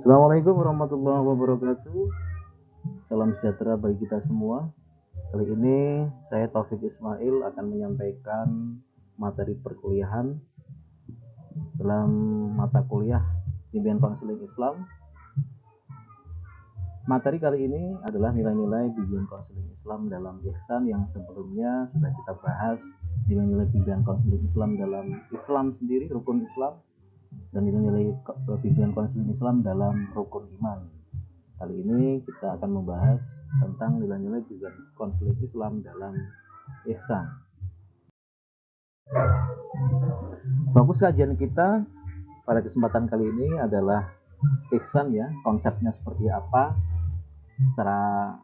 Assalamualaikum warahmatullahi wabarakatuh. Salam sejahtera bagi kita semua. Kali ini saya Taufik Ismail akan menyampaikan materi perkuliahan dalam mata kuliah Bimbingan Konseling Islam. Materi kali ini adalah nilai-nilai bimbingan konseling Islam dalam ihsan yang sebelumnya sudah kita bahas, nilai-nilai bimbingan konseling Islam dalam Islam sendiri, rukun Islam, dan nilai-nilai bimbingan konseling Islam dalam rukun iman. Kali ini kita akan membahas tentang nilai-nilai bimbingan konseling Islam dalam ihsan. Fokus kajian kita pada kesempatan kali ini adalah ihsan ya, konsepnya seperti apa secara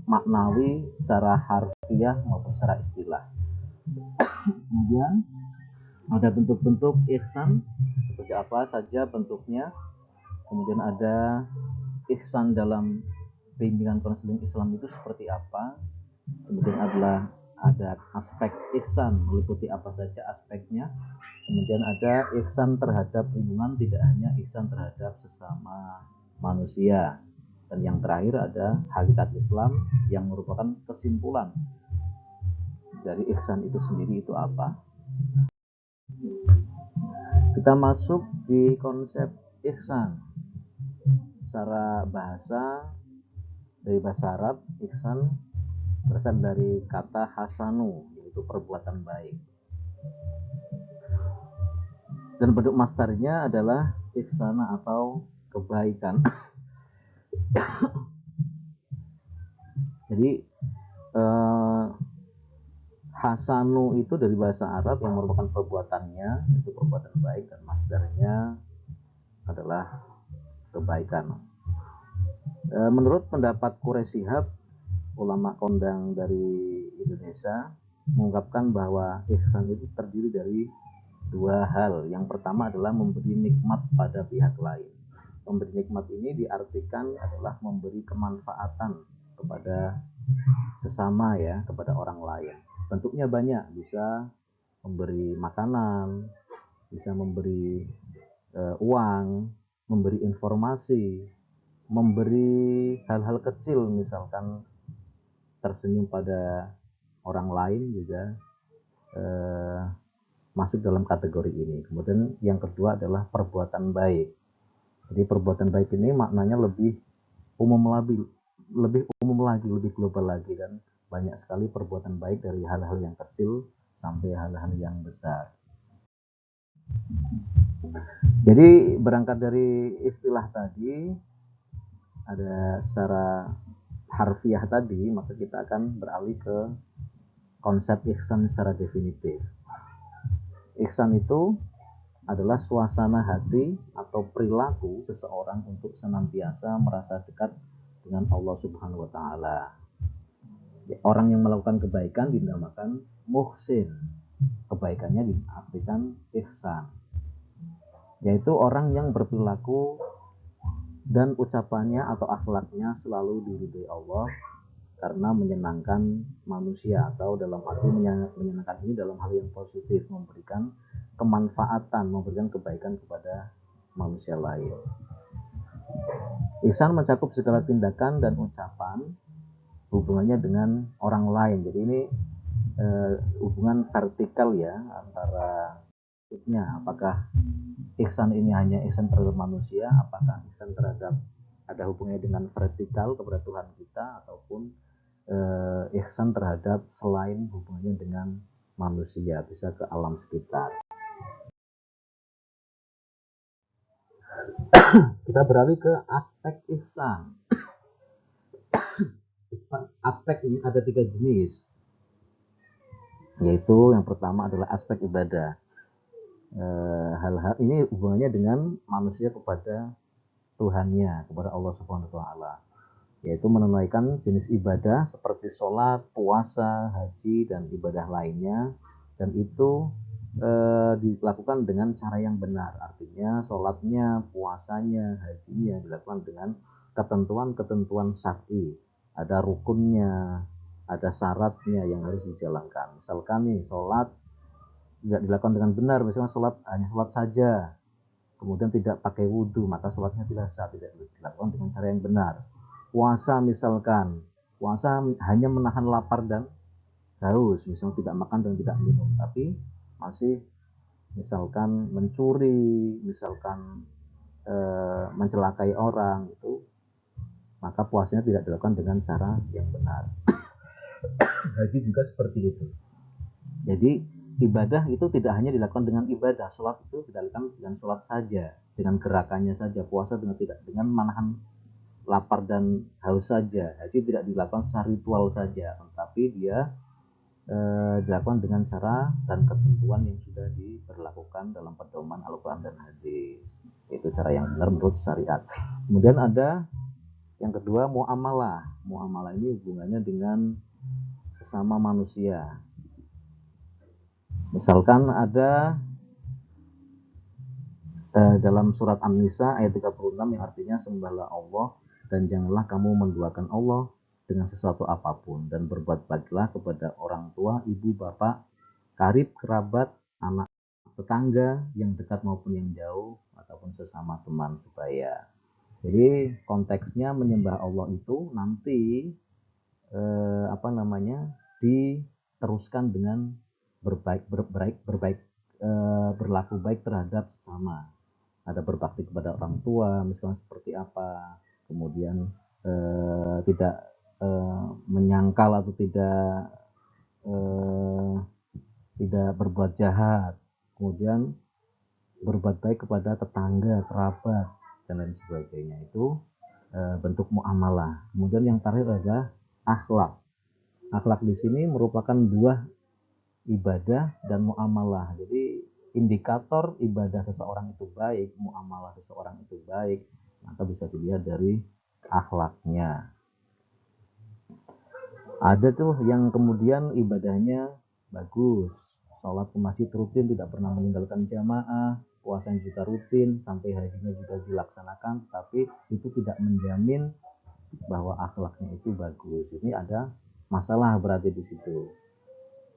maknawi, secara harfiah maupun secara istilah. Kemudian ada bentuk-bentuk ihsan seperti apa saja bentuknya. Kemudian ada ihsan dalam bimbingan konseling Islam itu seperti apa. Kemudian ada aspek ihsan meliputi apa saja aspeknya. Kemudian ada ihsan terhadap lingkungan, tidak hanya ihsan terhadap sesama manusia. Dan yang terakhir ada hakikat Islam yang merupakan kesimpulan dari ihsan itu sendiri itu apa. Kita masuk di konsep ihsan. Secara bahasa, dari bahasa Arab, ihsan berasal dari kata hasanu, yaitu perbuatan baik. Dan bentuk masdarnya adalah ihsana atau kebaikan. Jadi hasanu itu dari bahasa Arab yang merupakan perbuatannya, itu perbuatan baik, dan masdarnya adalah kebaikan. Menurut pendapat Quraisy Shihab, ulama kondang dari Indonesia, mengungkapkan bahwa ihsan itu terdiri dari dua hal. Yang pertama adalah memberi nikmat pada pihak lain. Memberi nikmat ini diartikan adalah memberi kemanfaatan kepada sesama ya, kepada orang lain. Bentuknya banyak, bisa memberi makanan, bisa memberi uang, memberi informasi, memberi hal-hal kecil, misalkan tersenyum pada orang lain juga masuk dalam kategori ini. Kemudian yang kedua adalah perbuatan baik. Jadi perbuatan baik ini maknanya lebih umum lagi, lebih global lagi, dan banyak sekali perbuatan baik dari hal-hal yang kecil sampai hal-hal yang besar. Jadi berangkat dari istilah tadi, ada secara harfiah tadi, maka kita akan beralih ke konsep ihsan secara definitif. Ihsan itu adalah suasana hati atau perilaku seseorang untuk senantiasa merasa dekat dengan Allah Subhanahu wa taala. Orang yang melakukan kebaikan dinamakan muhsin. Kebaikannya diartikan ihsan. Yaitu orang yang berperilaku dan ucapannya atau akhlaknya selalu diridhoi Allah karena menyenangkan manusia, atau dalam arti menyenangkan ini dalam hal yang positif, memberikan kemanfaatan, memberikan kebaikan kepada manusia lain. Ihsan mencakup segala tindakan dan ucapan hubungannya dengan orang lain. Jadi ini hubungan vertikal ya, antara maksudnya apakah ihsan ini hanya ihsan terhadap manusia, apakah ihsan terhadap ada hubungannya dengan vertikal kepada Tuhan kita, ataupun ihsan terhadap selain hubungannya dengan manusia, bisa ke alam sekitar. Kita beralih ke aspek ihsan. Aspek ini ada 3 jenis, yaitu yang pertama adalah aspek ibadah. Hal-hal ini hubungannya dengan manusia kepada Tuhannya, kepada Allah Subhanahu wa taala, yaitu menunaikan jenis ibadah seperti sholat, puasa, haji, dan ibadah lainnya, dan itu dilakukan dengan cara yang benar. Artinya sholatnya, puasanya, hajinya dilakukan dengan ketentuan-ketentuan syar'i. Ada rukunnya, ada syaratnya yang harus dijalankan. Misalkan nih sholat nggak dilakukan dengan benar, misalnya hanya sholat saja, kemudian tidak pakai wudhu, maka sholatnya tidak sah, tidak dilakukan dengan cara yang benar. Puasa misalkan, puasa hanya menahan lapar dan haus, misalnya tidak makan dan tidak minum, tapi masih misalkan mencuri, misalkan mencelakai orang, itu maka puasanya tidak dilakukan dengan cara yang benar. Haji juga seperti itu. Jadi ibadah itu tidak hanya dilakukan dengan ibadah, sholat itu dilakukan dengan sholat saja, dengan gerakannya saja. Puasa dengan tidak, dengan menahan lapar dan haus saja. Haji tidak dilakukan secara ritual saja, tetapi dia dilakukan dengan cara dan ketentuan yang sudah diberlakukan dalam pedoman Al-Quran dan hadis. Itu cara yang benar menurut syariat. Kemudian ada yang kedua, muamalah. Muamalah ini hubungannya dengan sesama manusia. Misalkan ada dalam surat An-Nisa ayat 36 yang artinya sembahlah Allah dan janganlah kamu menduakan Allah dengan sesuatu apapun, dan berbuat baiklah kepada orang tua, ibu, bapak, karib, kerabat, anak, tetangga yang dekat maupun yang jauh, ataupun sesama teman sebaya. Jadi konteksnya menyembah Allah itu nanti diteruskan dengan berlaku baik terhadap sesama. Ada berbakti kepada orang tua, misalnya seperti apa, kemudian tidak menyangkal atau tidak berbuat jahat, kemudian berbuat baik kepada tetangga, kerabat, dan lain sebagainya. Itu bentuk muamalah. Kemudian yang terakhir adalah akhlak. Akhlak di sini merupakan buah ibadah dan muamalah. Jadi indikator ibadah seseorang itu baik, muamalah seseorang itu baik, maka bisa dilihat dari akhlaknya. Ada tuh yang kemudian ibadahnya bagus, sholat ke masjid rutin, tidak pernah meninggalkan jamaah, puasanya juga rutin, sampai hajinya juga dilaksanakan, tapi itu tidak menjamin bahwa akhlaknya itu bagus. Ini ada masalah berarti di situ.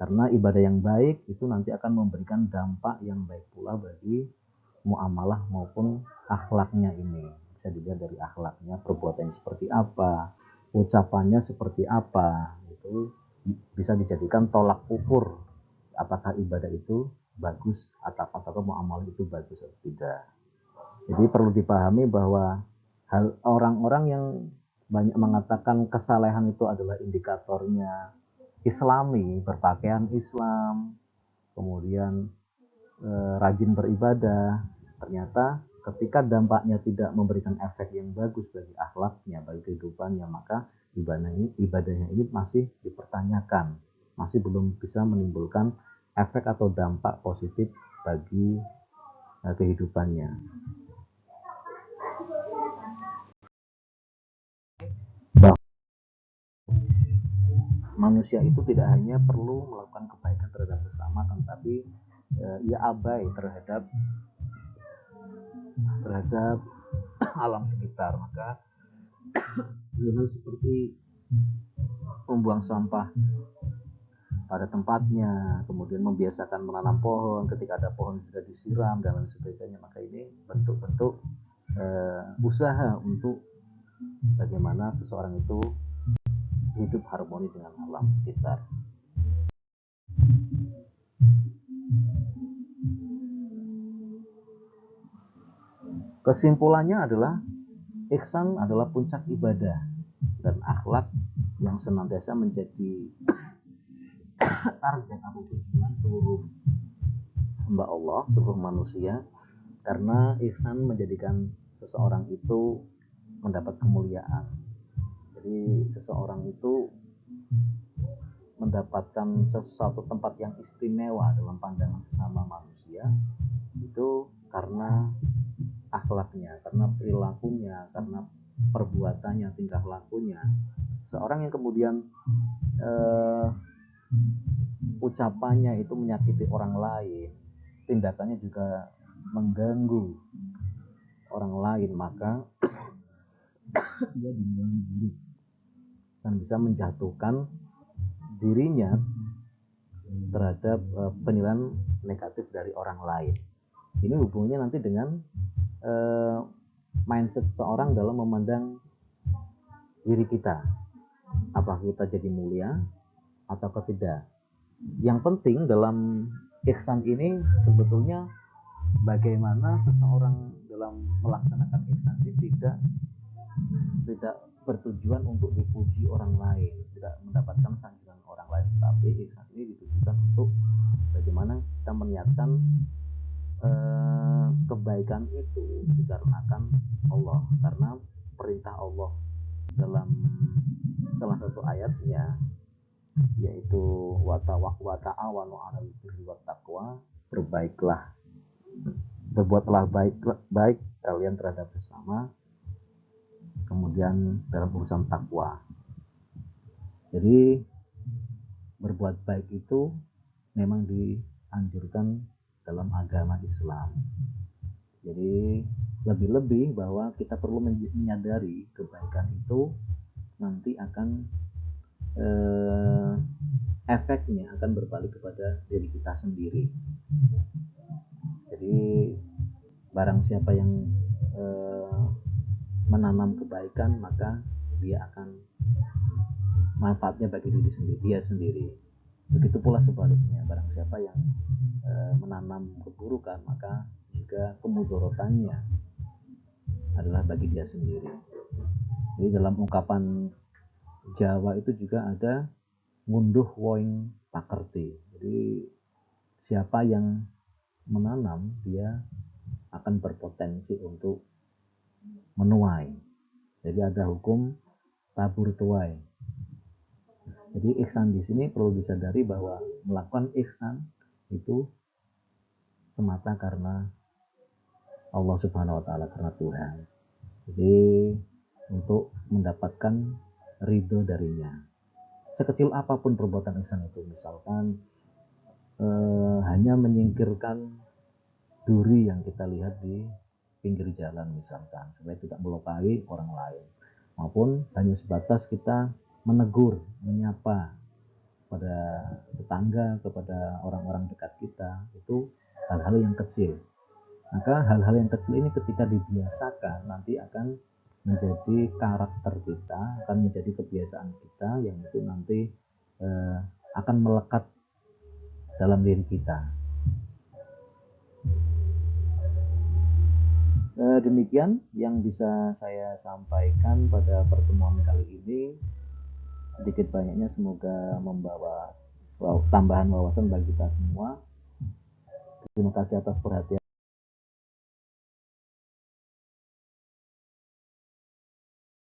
Karena ibadah yang baik itu nanti akan memberikan dampak yang baik pula bagi muamalah maupun akhlaknya ini. Bisa dilihat dari akhlaknya, perbuatannya seperti apa, ucapannya seperti apa. Itu bisa dijadikan tolak ukur apakah ibadah itu bagus atau muamalah itu bagus atau tidak. Jadi perlu dipahami bahwa orang-orang yang banyak mengatakan kesalehan itu adalah indikatornya Islami, berpakaian Islam, kemudian rajin beribadah, ternyata ketika dampaknya tidak memberikan efek yang bagus bagi akhlaknya, bagi kehidupannya, maka ibadahnya ini masih dipertanyakan, masih belum bisa menimbulkan efek atau dampak positif bagi kehidupannya. Manusia itu tidak hanya perlu melakukan kebaikan terhadap sesama, tetapi ia abai terhadap alam sekitar. Maka hal seperti membuang sampah pada tempatnya, kemudian membiasakan menanam pohon, ketika ada pohon juga disiram dan lain sebagainya, maka ini bentuk-bentuk usaha untuk bagaimana seseorang itu hidup harmoni dengan alam sekitar. Kesimpulannya adalah ihsan adalah puncak ibadah dan akhlak yang senantiasa menjadi target atau tujuan seluruh hamba Allah, seluruh manusia, karena ihsan menjadikan seseorang itu mendapat kemuliaan. Jadi seseorang itu mendapatkan sesuatu tempat yang istimewa dalam pandangan sesama manusia itu karena akhlaknya, karena perilakunya, karena perbuatannya, tingkah lakunya. Seorang yang kemudian ucapannya itu menyakiti orang lain, tindakannya juga mengganggu orang lain, maka dia dinilai buruk dan bisa menjatuhkan dirinya terhadap penilaian negatif dari orang lain. Ini hubungannya nanti dengan mindset seseorang dalam memandang diri kita, apakah kita jadi mulia atau tidak. Yang penting dalam ihsan ini sebetulnya bagaimana seseorang dalam melaksanakan ihsan ini tidak bertujuan untuk dipuji orang lain, tidak mendapatkan sanjungan orang lain, tapi ihsan ini ditujukan untuk bagaimana kita meniatkan kebaikan itu dikarenakan Allah, karena perintah Allah dalam salah satu ayatnya yaitu wa ta'awanu 'alal birri wat taqwa, berbuatlah baik kalian terhadap sesama, kemudian dalam urusan takwa. Jadi berbuat baik itu memang dianjurkan dalam agama Islam. Jadi lebih-lebih bahwa kita perlu menyadari kebaikan itu nanti akan efeknya akan berbalik kepada diri kita sendiri. Jadi barang siapa yang menanam kebaikan, maka dia akan manfaatnya bagi dia sendiri. Begitu pula sebaliknya, barang siapa yang menanam keburukan, maka juga kemudorotannya adalah bagi dia sendiri. Jadi dalam ungkapan Jawa itu juga ada ngunduh woing pakerti. Jadi siapa yang menanam, dia akan berpotensi untuk menuai. Jadi ada hukum tabur tuai. Jadi ihsan di sini perlu disadari bahwa melakukan ihsan itu semata karena Allah Subhanahu wa taala, karena Tuhan. Jadi untuk mendapatkan ridho darinya. Sekecil apapun perbuatan ihsan itu, misalkan hanya menyingkirkan duri yang kita lihat di pinggir jalan misalkan, supaya tidak melukai orang lain, maupun hanya sebatas kita menegur, menyapa pada tetangga, kepada orang-orang dekat kita, itu hal-hal yang kecil. Maka hal-hal yang kecil ini ketika dibiasakan nanti akan menjadi karakter kita, akan menjadi kebiasaan kita, yang itu nanti akan melekat dalam diri kita. Demikian yang bisa saya sampaikan pada pertemuan kali ini. Sedikit banyaknya semoga membawa tambahan wawasan bagi kita semua. Terima kasih atas perhatian.